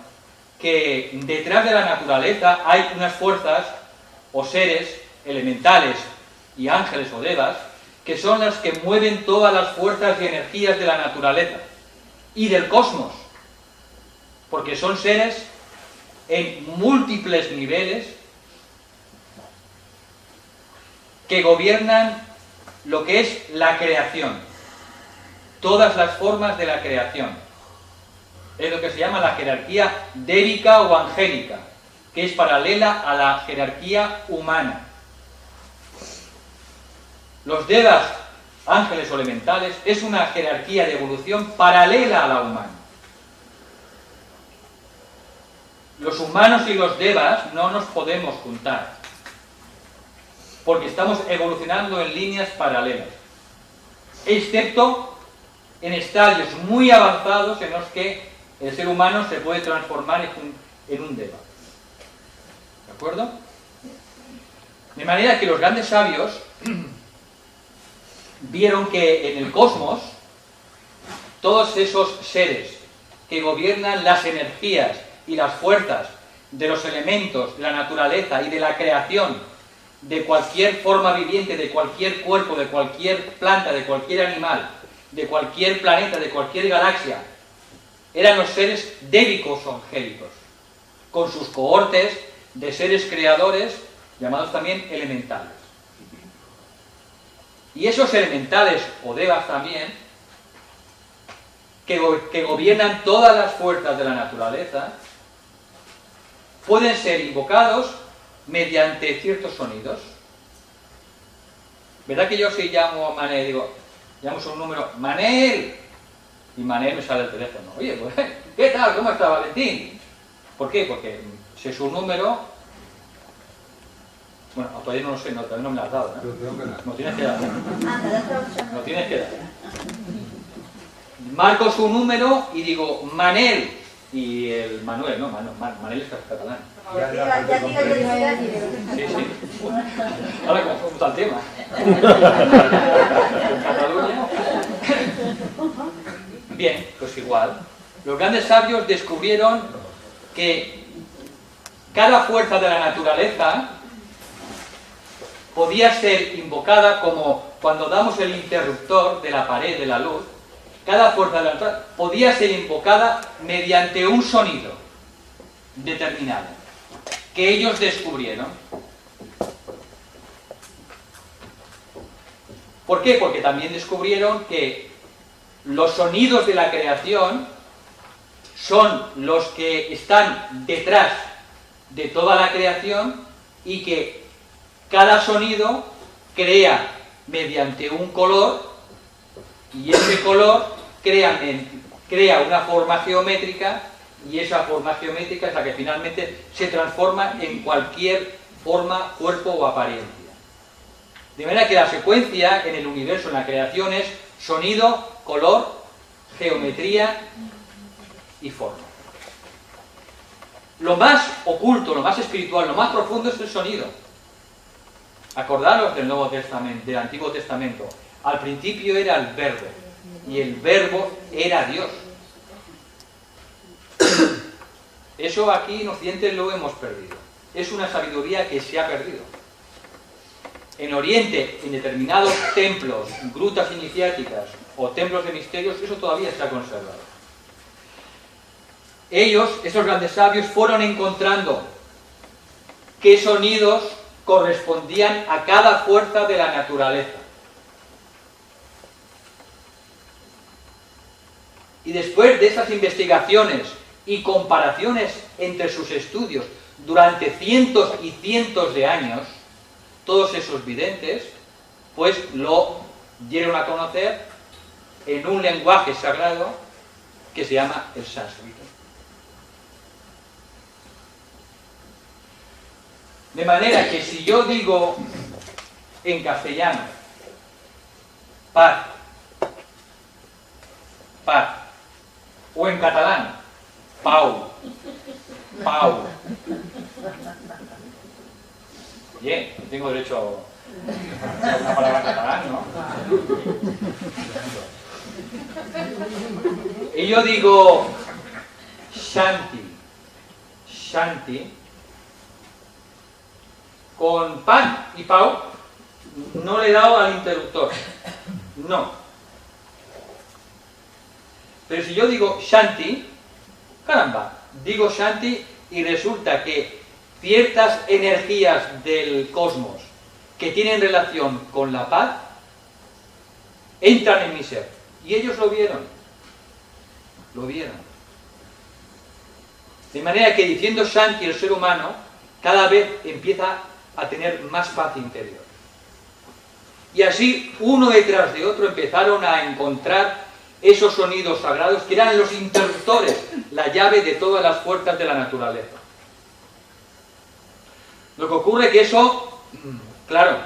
que detrás de la naturaleza hay unas fuerzas o seres elementales y ángeles o devas que son las que mueven todas las fuerzas y energías de la naturaleza y del cosmos, porque son seres en múltiples niveles que gobiernan lo que es la creación, todas las formas de la creación. Es lo que se llama la jerarquía dévica o angélica, que es paralela a la jerarquía humana. Los devas, ángeles o elementales, es una jerarquía de evolución paralela a la humana. Los humanos y los devas no nos podemos juntar, porque estamos evolucionando en líneas paralelas, excepto en estadios muy avanzados en los que el ser humano se puede transformar en un deva. ¿De acuerdo? De manera que los grandes sabios vieron que en el cosmos todos esos seres que gobiernan las energías y las fuerzas de los elementos, de la naturaleza y de la creación de cualquier forma viviente, de cualquier cuerpo, de cualquier planta, de cualquier animal, de cualquier planeta, de cualquier galaxia, eran los seres débicos o angélicos, con sus cohortes de seres creadores, llamados también elementales. Y esos elementales, o devas también, que gobiernan todas las fuerzas de la naturaleza, pueden ser invocados mediante ciertos sonidos. ¿Verdad que yo si llamo a Manel, digo, llamo a un número, Manel, y Manel me sale el teléfono, oye, pues, ¿qué tal? ¿Cómo está Valentín? ¿Por qué? Porque si es un número, bueno, todavía no lo sé, no, todavía no me lo has dado, ¿no? No tienes que dar, no tienes que dar. Marco su número y digo, Manel, y el Manuel, no, Manel es catalán. Sí, sí. Ahora, ¿cómo está el tema? ¿En Cataluña? Bien, pues igual. Los grandes sabios descubrieron que cada fuerza de la naturaleza podía ser invocada como cuando damos el interruptor de la pared de la luz. Cada fuerza de la naturaleza podía ser invocada mediante un sonido determinado que ellos descubrieron. ¿Por qué? Porque también descubrieron que los sonidos de la creación son los que están detrás de toda la creación y que cada sonido crea mediante un color y ese color crea una forma geométrica y esa forma geométrica es la que finalmente se transforma en cualquier forma, cuerpo o apariencia. De manera que la secuencia en el universo, en la creación, es sonido, color, geometría y forma. Lo más oculto, lo más espiritual, lo más profundo es el sonido. Acordaros del Nuevo Testamento, del Antiguo Testamento. Al principio era el Verbo, y el Verbo era Dios. Eso aquí en Occidente lo hemos perdido. Es una sabiduría que se ha perdido. En Oriente, en determinados templos, grutas iniciáticas o templos de misterios, eso todavía está conservado. Ellos, esos grandes sabios, fueron encontrando qué sonidos correspondían a cada fuerza de la naturaleza. Y después de esas investigaciones y comparaciones entre sus estudios durante cientos y cientos de años, todos esos videntes, pues lo dieron a conocer en un lenguaje sagrado que se llama el sánscrito. De manera que si yo digo en castellano paz, paz, o en catalán pau, pau, bien, tengo derecho a una palabra en catalán, ¿no? Y yo digo Shanti, Shanti, con pan y pau, no le he dado al interruptor, no. Pero si yo digo Shanti, caramba, digo Shanti y resulta que ciertas energías del cosmos que tienen relación con la paz entran en mi ser. Y ellos lo vieron. Lo vieron. De manera que diciendo Shanti el ser humano cada vez empieza a tener más paz interior. Y así, uno detrás de otro, empezaron a encontrar esos sonidos sagrados que eran los interruptores, la llave de todas las fuerzas de la naturaleza. Lo que ocurre es que eso, claro,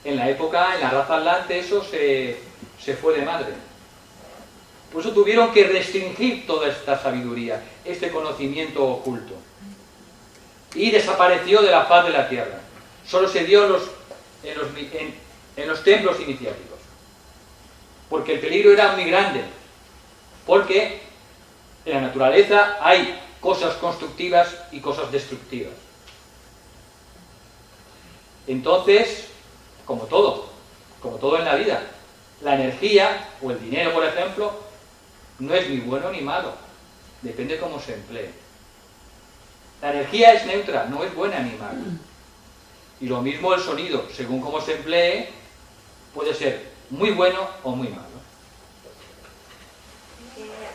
en la época, en la raza atlante, eso se fue de madre. Por eso tuvieron que restringir toda esta sabiduría, este conocimiento oculto. Y desapareció de la faz de la tierra. Solo se dio en los templos iniciáticos. Porque el peligro era muy grande. Porque en la naturaleza hay cosas constructivas y cosas destructivas. Entonces, como todo en la vida, la energía o el dinero, por ejemplo, no es ni bueno ni malo. Depende cómo se emplee. La energía es neutra, no es buena ni mala. Y lo mismo el sonido, según cómo se emplee, puede ser muy bueno o muy malo.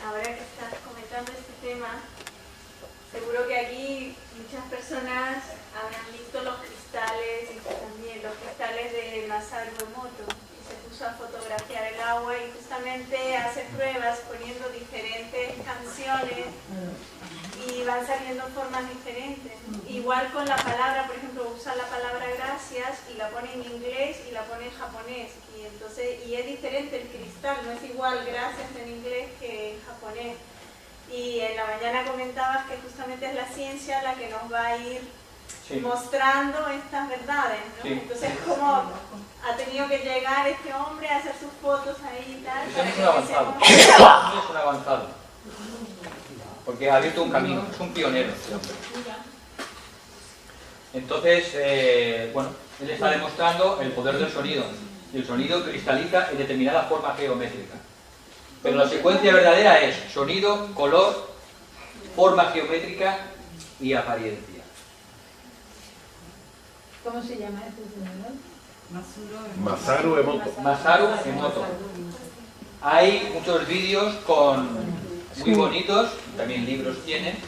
Ahora que estás comentando este tema, seguro que aquí muchas personas habrán visto los cristales, y también los cristales de Masaru Emoto. Se puso a fotografiar el agua y justamente hace pruebas poniendo diferentes canciones y van saliendo formas diferentes. Igual con la palabra, por ejemplo, usa la palabra gracias y la pone en inglés y la pone en japonés. Y es diferente el cristal, no es igual gracias en inglés que en japonés. Y en la mañana comentabas que justamente es la ciencia la que nos va a ir mostrando estas verdades, ¿no? Sí. Entonces, como ha tenido que llegar este hombre a hacer sus fotos ahí y tal. Eso es un avanzado. Eso es un avanzado. Porque ha abierto un camino, es un pionero este hombre. Entonces, bueno, él está demostrando el poder del sonido. Y el sonido cristaliza en determinada forma geométrica. Pero la secuencia verdadera es sonido, color, forma geométrica y apariencia. ¿Cómo se llama este señor? Masaru Emoto. Masaru Emoto. Hay muchos vídeos muy bonitos, también libros tienen,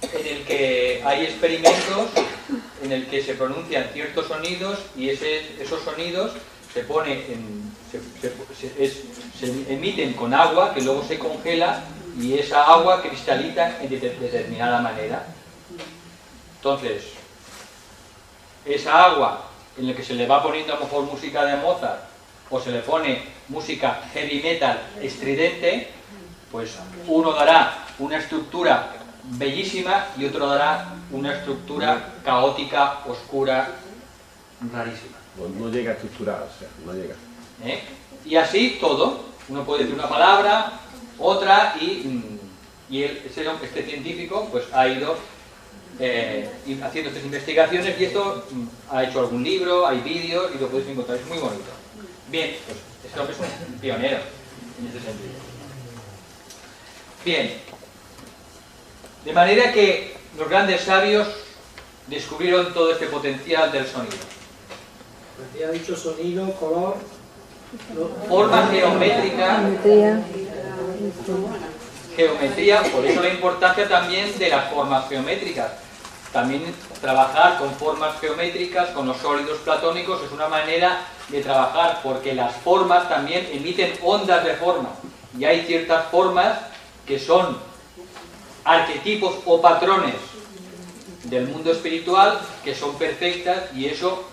en el que hay experimentos en el que se pronuncian ciertos sonidos y esos sonidos se emiten con agua que luego se congela y esa agua cristaliza de determinada manera. Entonces, esa agua en la que se le va poniendo a lo mejor música de Mozart o se le pone música heavy metal estridente, pues uno dará una estructura bellísima y otro dará una estructura caótica, oscura, rarísima. No llega a estructurar, o sea, no llega. Y así todo. Uno puede decir una palabra, otra, y este científico pues ha ido haciendo estas investigaciones y esto ha hecho algún libro, hay vídeos y lo podéis encontrar, es muy bonito. Bien, pues este hombre es un pionero en este sentido. Bien, de manera que los grandes sabios descubrieron todo este potencial del sonido. Ya ha dicho sonido, color, Forma geométrica, geometría, por eso la importancia también de las formas geométricas, también trabajar con formas geométricas, con los sólidos platónicos, es una manera de trabajar, porque las formas también emiten ondas de forma, y hay ciertas formas que son arquetipos o patrones del mundo espiritual que son perfectas, y eso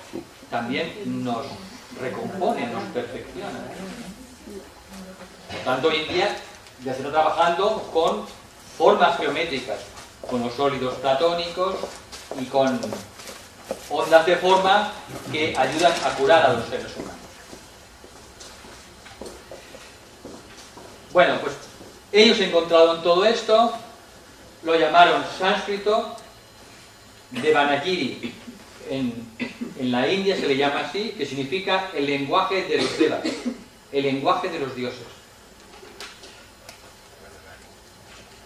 también nos recompone, nos perfecciona. Por tanto, hoy en día ya se está trabajando con formas geométricas, con los sólidos platónicos y con ondas de forma que ayudan a curar a los seres humanos. Bueno, pues ellos encontraron todo esto, lo llamaron sánscrito, Devanagiri, en la India se le llama así, que significa el lenguaje de los devas, el lenguaje de los dioses.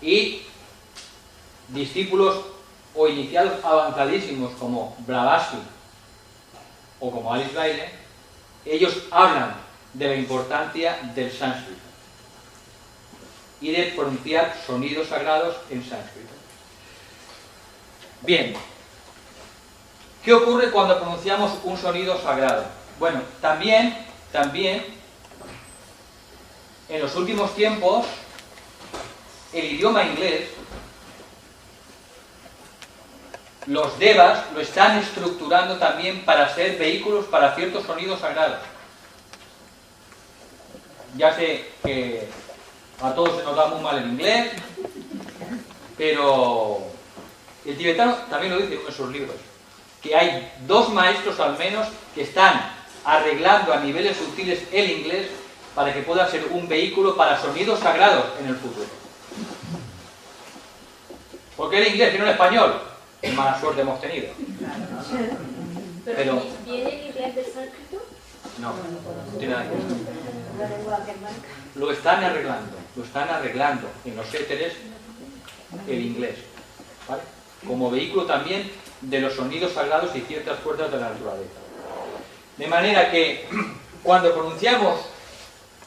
Y discípulos o iniciados avanzadísimos como Blavatsky o como Alice Bailey, ellos hablan de la importancia del sánscrito y de pronunciar sonidos sagrados en sánscrito. Bien, ¿qué ocurre cuando pronunciamos un sonido sagrado? Bueno, también en los últimos tiempos el idioma inglés, los devas lo están estructurando también para ser vehículos para ciertos sonidos sagrados. Ya sé que a todos se nos da muy mal el inglés, pero el tibetano también lo dice en uno de sus libros, que hay 2 maestros al menos que están arreglando a niveles sutiles el inglés para que pueda ser un vehículo para sonidos sagrados en el futuro. Porque el inglés y no el español, mala suerte hemos tenido. Pero ¿viene el inglés del sánscrito? no tiene nada que ver. Lo están arreglando en los éteres el inglés, ¿vale? Como vehículo también de los sonidos sagrados y ciertas fuerzas de la naturaleza. De manera que cuando pronunciamos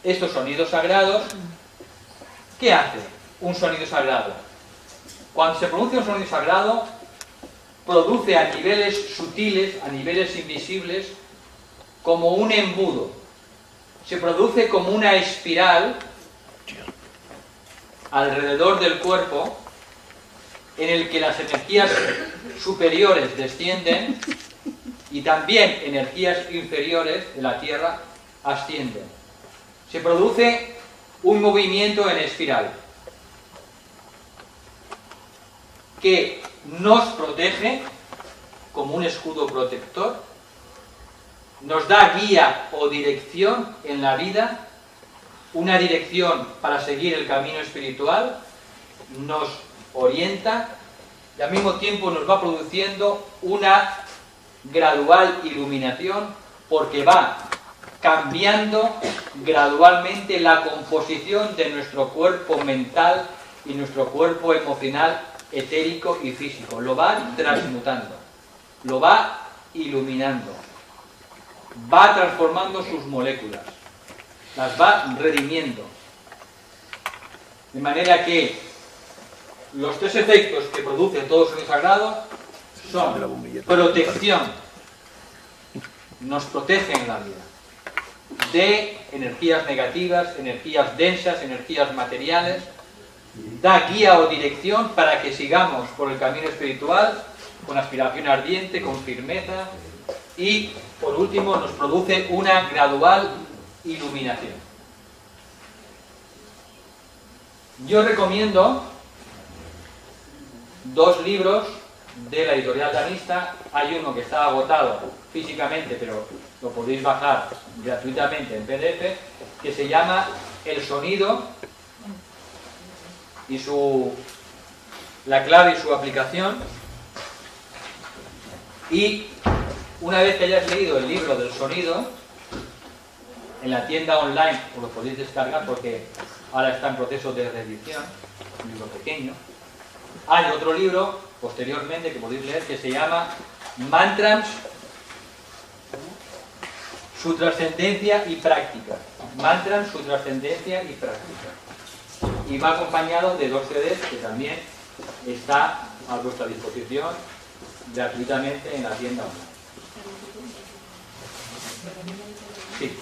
estos sonidos sagrados, ¿qué hace un sonido sagrado? Cuando se pronuncia un sonido sagrado, produce a niveles sutiles, a niveles invisibles, como un embudo. Se produce como una espiral alrededor del cuerpo, en el que las energías superiores descienden y también energías inferiores de la Tierra ascienden. Se produce un movimiento en espiral que nos protege como un escudo protector, nos da guía o dirección en la vida, una dirección para seguir el camino espiritual, nos orienta y al mismo tiempo nos va produciendo una gradual iluminación, porque va cambiando gradualmente la composición de nuestro cuerpo mental y nuestro cuerpo emocional, etérico y físico. Lo va transmutando, lo va iluminando, va transformando sus moléculas, las va redimiendo. De manera que los 3 efectos que produce todo sonido sagrado son protección, nos protege en la vida de energías negativas, energías densas, energías materiales, da guía o dirección para que sigamos por el camino espiritual con aspiración ardiente, con firmeza, y por último nos produce una gradual iluminación. Yo recomiendo 2 libros de la editorial danista. Hay uno que está agotado físicamente, pero lo podéis bajar gratuitamente en PDF, que se llama El sonido y la clave y su aplicación. Y una vez que hayáis leído el libro del sonido, en la tienda online os lo podéis descargar porque ahora está en proceso de reedición, un libro pequeño. Hay otro libro posteriormente que podéis leer que se llama Mantras, su trascendencia y práctica. Mantras, su trascendencia y práctica. Y va acompañado de 2 CDs que también está a vuestra disposición gratuitamente en la tienda online. Sí,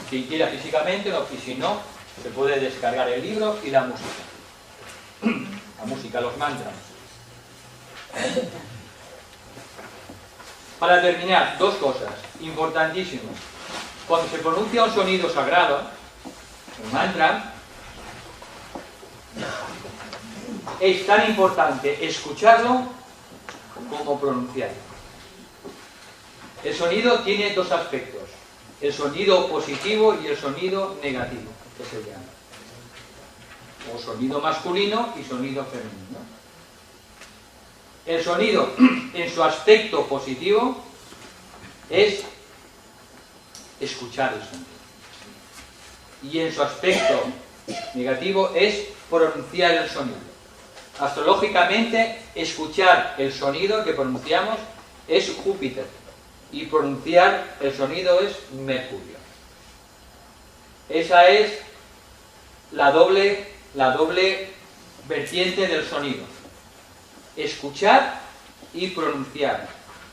quien quiera físicamente, y si no, se puede descargar el libro y la música. La música, los mantras. Para terminar, dos cosas importantísimas. Cuando se pronuncia un sonido sagrado, un mantra, es tan importante escucharlo como pronunciarlo. El sonido tiene dos aspectos, el sonido positivo y el sonido negativo, que se llama. O sonido masculino y sonido femenino. El sonido, en su aspecto positivo, es escuchar el sonido. Y en su aspecto negativo es pronunciar el sonido. Astrológicamente, escuchar el sonido que pronunciamos es Júpiter y pronunciar el sonido es Mercurio. Esa es la doble vertiente del sonido. Escuchar y pronunciar.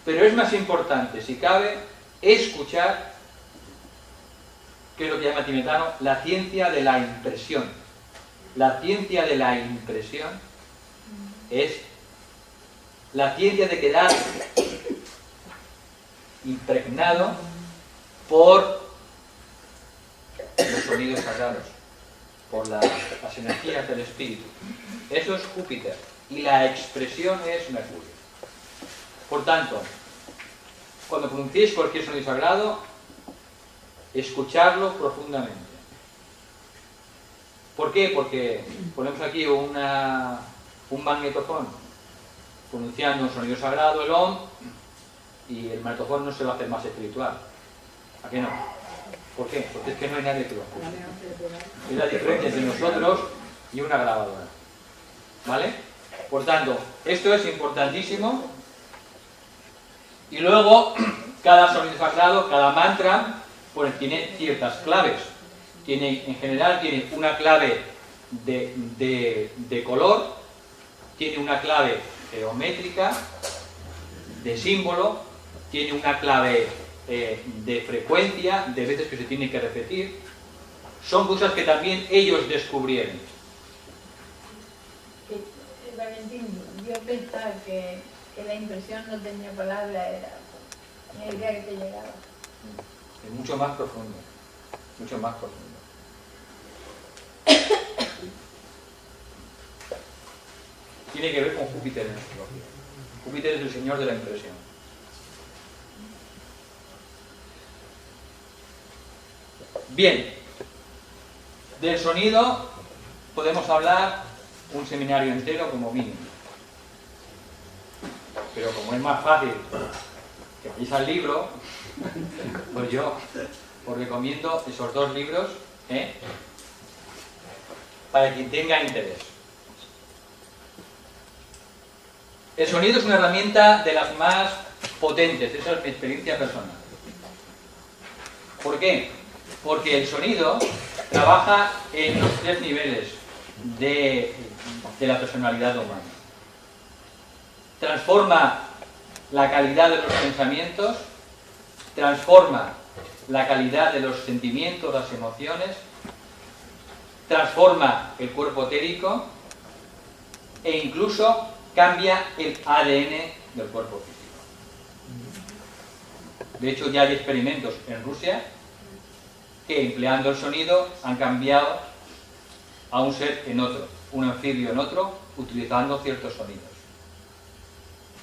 Pero es más importante, si cabe, escuchar, que es lo que llama tibetano, la ciencia de la impresión. La ciencia de la impresión es la ciencia de quedar impregnado por los sonidos sagrados, por las energías del espíritu. Eso es Júpiter y la expresión es Mercurio. Por tanto, cuando pronunciéis cualquier sonido sagrado, escucharlo profundamente. ¿Por qué? Porque ponemos aquí un magnetofón pronunciando un sonido sagrado, el Om, y el magnetofón no se va a hacer más espiritual. ¿A qué no? ¿Por qué? Porque es que no hay nadie que lo escuche. Es la diferencia entre nosotros y una grabadora. ¿Vale? Por tanto, esto es importantísimo. Y luego, cada sonido sagrado, cada mantra, pues tiene ciertas claves. En general tiene una clave de color, tiene una clave geométrica, de símbolo, tiene una clave de frecuencia, de veces que se tiene que repetir. Son cosas que también ellos descubrieron. Valentín, yo pensaba que la impresión no tenía palabra, era la idea que te llegaba. Es mucho más profundo, mucho más profundo. Tiene que ver con Júpiter en astrología. Júpiter es el señor de la impresión. Bien, del sonido podemos hablar un seminario entero como mínimo. Pero como es más fácil que vayáis al libro, pues yo os recomiendo esos dos libros, para quien tenga interés. El sonido es una herramienta de las más potentes, esa es mi experiencia personal. ¿Por qué? Porque el sonido trabaja en los tres niveles de la personalidad humana. Transforma la calidad de los pensamientos, transforma la calidad de los sentimientos, las emociones, transforma el cuerpo etérico e incluso cambia el ADN del cuerpo físico. De hecho, ya hay experimentos en Rusia que empleando el sonido han cambiado a un ser en otro, un anfibio en otro, utilizando ciertos sonidos.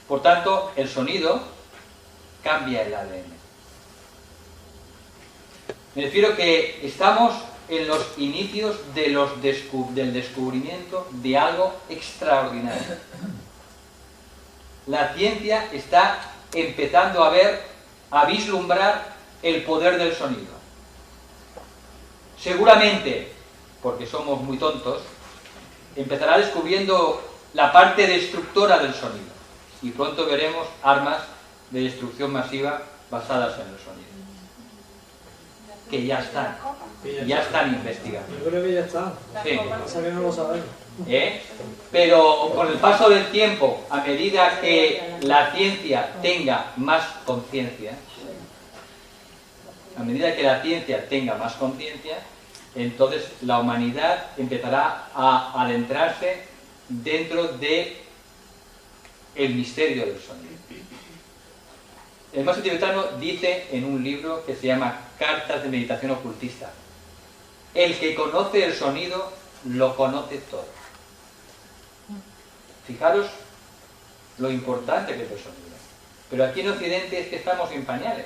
Por tanto, el sonido cambia el ADN. Me refiero que estamos en los inicios del descubrimiento de algo extraordinario. La ciencia está empezando a vislumbrar el poder del sonido. Seguramente, porque somos muy tontos, empezará descubriendo la parte destructora del sonido. Y pronto veremos armas de destrucción masiva basadas en el sonido. que ya están. Ya están investigando. Yo creo que ya está. Sí. Pasa que no lo sabemos. Pero con el paso del tiempo, a medida que la ciencia tenga más conciencia, entonces la humanidad empezará a adentrarse dentro de el misterio del sonido. El maestro tibetano dice en un libro que se llama Cartas de Meditación Ocultista: el que conoce el sonido lo conoce todo. Fijaros lo importante que es el sonido. Pero aquí en Occidente es que estamos en pañales.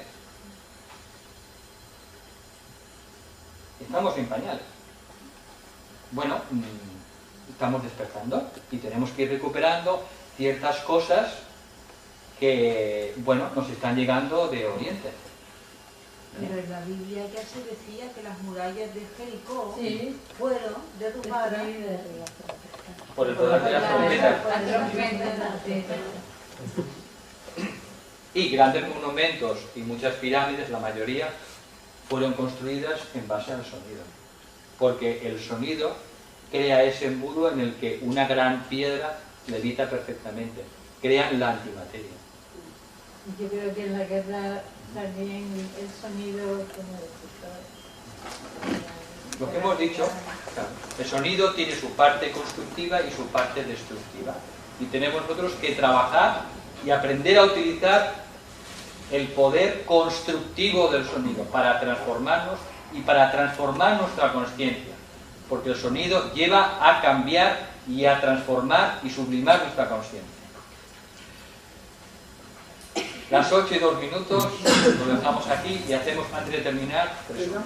Estamos en pañales. Bueno, estamos despertando y tenemos que ir recuperando ciertas cosas que, bueno, nos están llegando de Oriente. Pero en la Biblia ya se decía que las murallas de Jericó fueron derrubadas por el poder de las trompetas. Y grandes monumentos y muchas pirámides, la mayoría, fueron construidas en base al sonido. Porque el sonido crea ese embudo en el que una gran piedra levita perfectamente. Crea la antimateria. Yo creo que en la guerra también el sonido como Lo que hemos dicho, claro, el sonido tiene su parte constructiva y su parte destructiva. Y tenemos nosotros que trabajar y aprender a utilizar el poder constructivo del sonido para transformarnos y para transformar nuestra conciencia. Porque el sonido lleva a cambiar y a transformar y sublimar nuestra conciencia. Las 8:02, lo dejamos aquí y hacemos, antes de terminar, 3 horas.